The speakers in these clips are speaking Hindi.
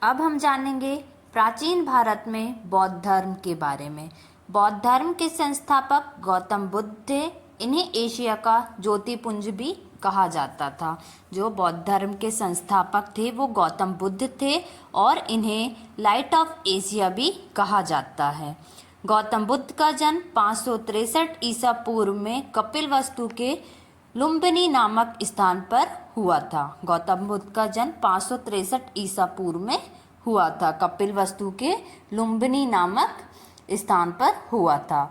अब हम जानेंगे प्राचीन भारत में बौद्ध धर्म के बारे में। बौद्ध धर्म के संस्थापक गौतम बुद्ध थे। इन्हें एशिया का ज्योतिपुंज भी कहा जाता था। जो बौद्ध धर्म के संस्थापक थे वो गौतम बुद्ध थे और इन्हें लाइट ऑफ एशिया भी कहा जाता है। गौतम बुद्ध का जन्म 563 ईसा पूर्व में कपिलवस्तु के लुम्बिनी नामक स्थान पर हुआ था। गौतम बुद्ध का जन्म 563 ईसा पूर्व में हुआ था, कपिलवस्तु के लुम्बिनी नामक स्थान पर हुआ था।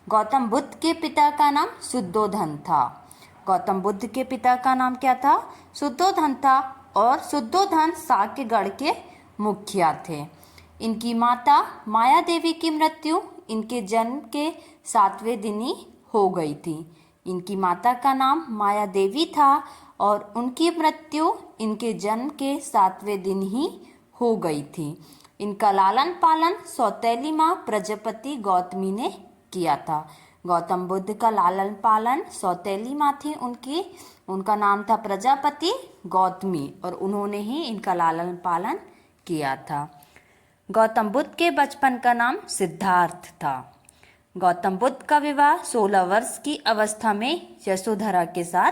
गौतम बुद्ध के पिता का नाम शुद्धोधन था। गौतम बुद्ध के पिता का नाम क्या था? शुद्धोधन था और शुद्धोधन साक्यगढ़ के मुखिया थे। इनकी माता माया देवी की मृत्यु इनके जन्म के 7वें दिन ही हो गई थी। इनकी माता का नाम माया देवी था और उनकी मृत्यु इनके जन्म के 7वें दिन ही हो गई थी। इनका लालन पालन सौतेली माँ प्रजापति गौतमी ने किया था। गौतम बुद्ध का लालन पालन सौतेली माँ थी उनका नाम था प्रजापति गौतमी और उन्होंने ही इनका लालन पालन किया था। गौतम बुद्ध के बचपन का नाम सिद्धार्थ था। गौतम बुद्ध का विवाह 16 वर्ष की अवस्था में यशोधरा के साथ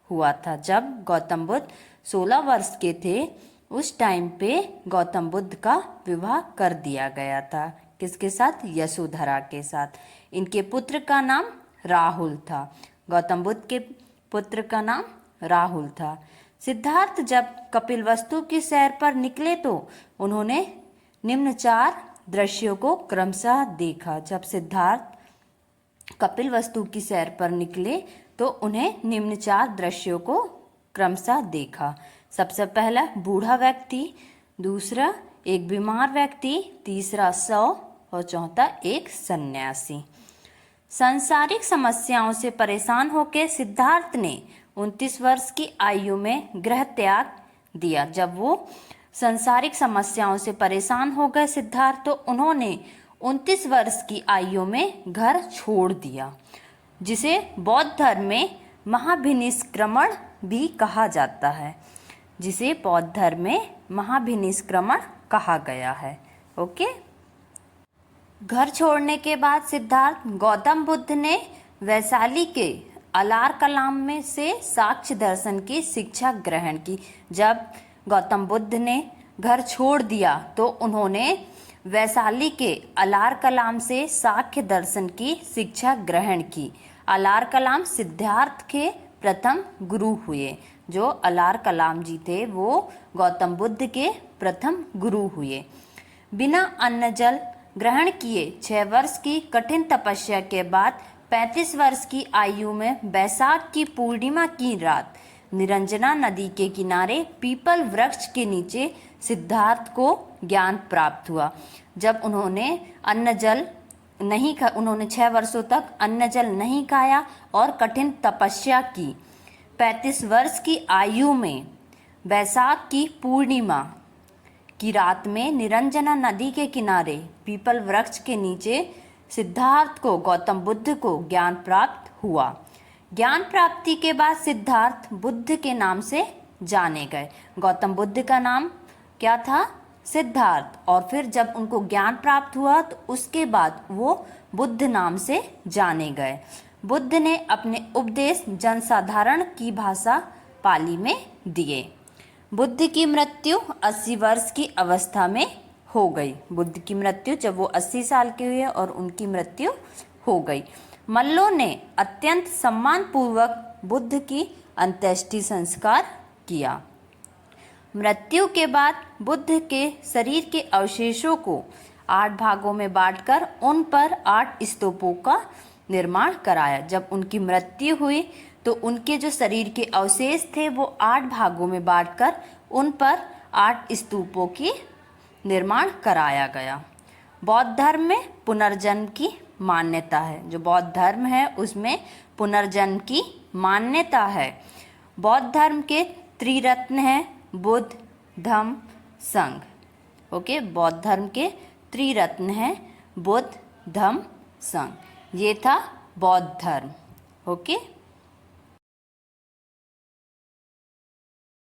हुआ था। जब गौतम बुद्ध 16 वर्ष के थे उस टाइम पे गौतम बुद्ध का विवाह कर दिया गया था। किसके साथ? यशोधरा के साथ। इनके पुत्र का नाम राहुल था। गौतम बुद्ध के पुत्र का नाम राहुल था। सिद्धार्थ जब कपिलवस्तु की सैर पर निकले तो उन्होंने निम्न 4 दृश्यों को क्रमशः देखा। जब सिद्धार्थ कपिलवस्तु की सैर पर निकले तो उन्हें निम्न 4 दृश्यों को क्रमशः देखा। सबसे पहला बूढ़ा व्यक्ति, दूसरा एक बीमार व्यक्ति, तीसरा शव और चौथा एक सन्यासी। सांसारिक समस्याओं से परेशान होकर सिद्धार्थ ने 29 वर्ष की आयु में गृह त्याग दिया। जब वो सांसारिक समस्याओं से परेशान हो गए सिद्धार्थ तो उन्होंने 29 वर्ष की आयु में घर छोड़ दिया, जिसे बौद्ध धर्म में महाभिनिष्क्रमण भी कहा जाता है। जिसे बौद्ध धर्म में महाभिनिष्क्रमण कहा गया है। ओके। घर छोड़ने के बाद सिद्धार्थ गौतम बुद्ध ने वैशाली के अलार कलाम में से साक्ष्य दर्शन की शिक्षा ग्रहण की। जब गौतम बुद्ध ने घर छोड़ दिया तो उन्होंने वैशाली के अलार कलाम से साक्ष्य दर्शन की शिक्षा ग्रहण की। अलार कलाम सिद्धार्थ के प्रथम गुरु हुए। जो अलार कलाम जी थे वो गौतम बुद्ध के प्रथम गुरु हुए। बिना अन्न जल ग्रहण किए 6 वर्ष की कठिन तपस्या के बाद 35 वर्ष की आयु में बैसाख की पूर्णिमा की रात निरंजना नदी के किनारे पीपल वृक्ष के नीचे सिद्धार्थ को ज्ञान प्राप्त हुआ। जब उन्होंने उन्होंने 6 वर्षों तक अन्न जल नहीं खाया और कठिन तपस्या की। 35 वर्ष की आयु में बैसाख की पूर्णिमा की रात में निरंजना नदी के किनारे पीपल वृक्ष के नीचे सिद्धार्थ को गौतम बुद्ध को ज्ञान प्राप्त हुआ। ज्ञान प्राप्ति के बाद सिद्धार्थ बुद्ध के नाम से जाने गए। गौतम बुद्ध का नाम क्या था? सिद्धार्थ। और फिर जब उनको ज्ञान प्राप्त हुआ तो उसके बाद वो बुद्ध नाम से जाने गए। बुद्ध ने अपने उपदेश जनसाधारण की भाषा पाली में दिए। बुद्ध की मृत्यु 80 वर्ष की अवस्था में हो गई। बुद्ध की मृत्यु जब वो 80 साल के हुए और उनकी मृत्यु हो गई। मल्लों ने अत्यंत सम्मानपूर्वक बुद्ध की अंत्येष्टि संस्कार किया। मृत्यु के बाद बुद्ध के शरीर के अवशेषों को 8 भागों में बांटकर उन पर 8 स्तूपों का निर्माण कराया। जब उनकी मृत्यु हुई तो उनके जो शरीर के अवशेष थे वो 8 भागों में बांटकर उन पर 8 स्तूपों की निर्माण कराया गया। बौद्ध धर्म में पुनर्जन्म की मान्यता है। जो बौद्ध धर्म है उसमें पुनर्जन्म की मान्यता है। बौद्ध धर्म के त्रिरत्न हैं बुद्ध, धम्म, संघ। ओके, बौद्ध धर्म के त्रिरत्न हैं बुद्ध, धम्म, संघ। ये था बौद्ध धर्म। ओके।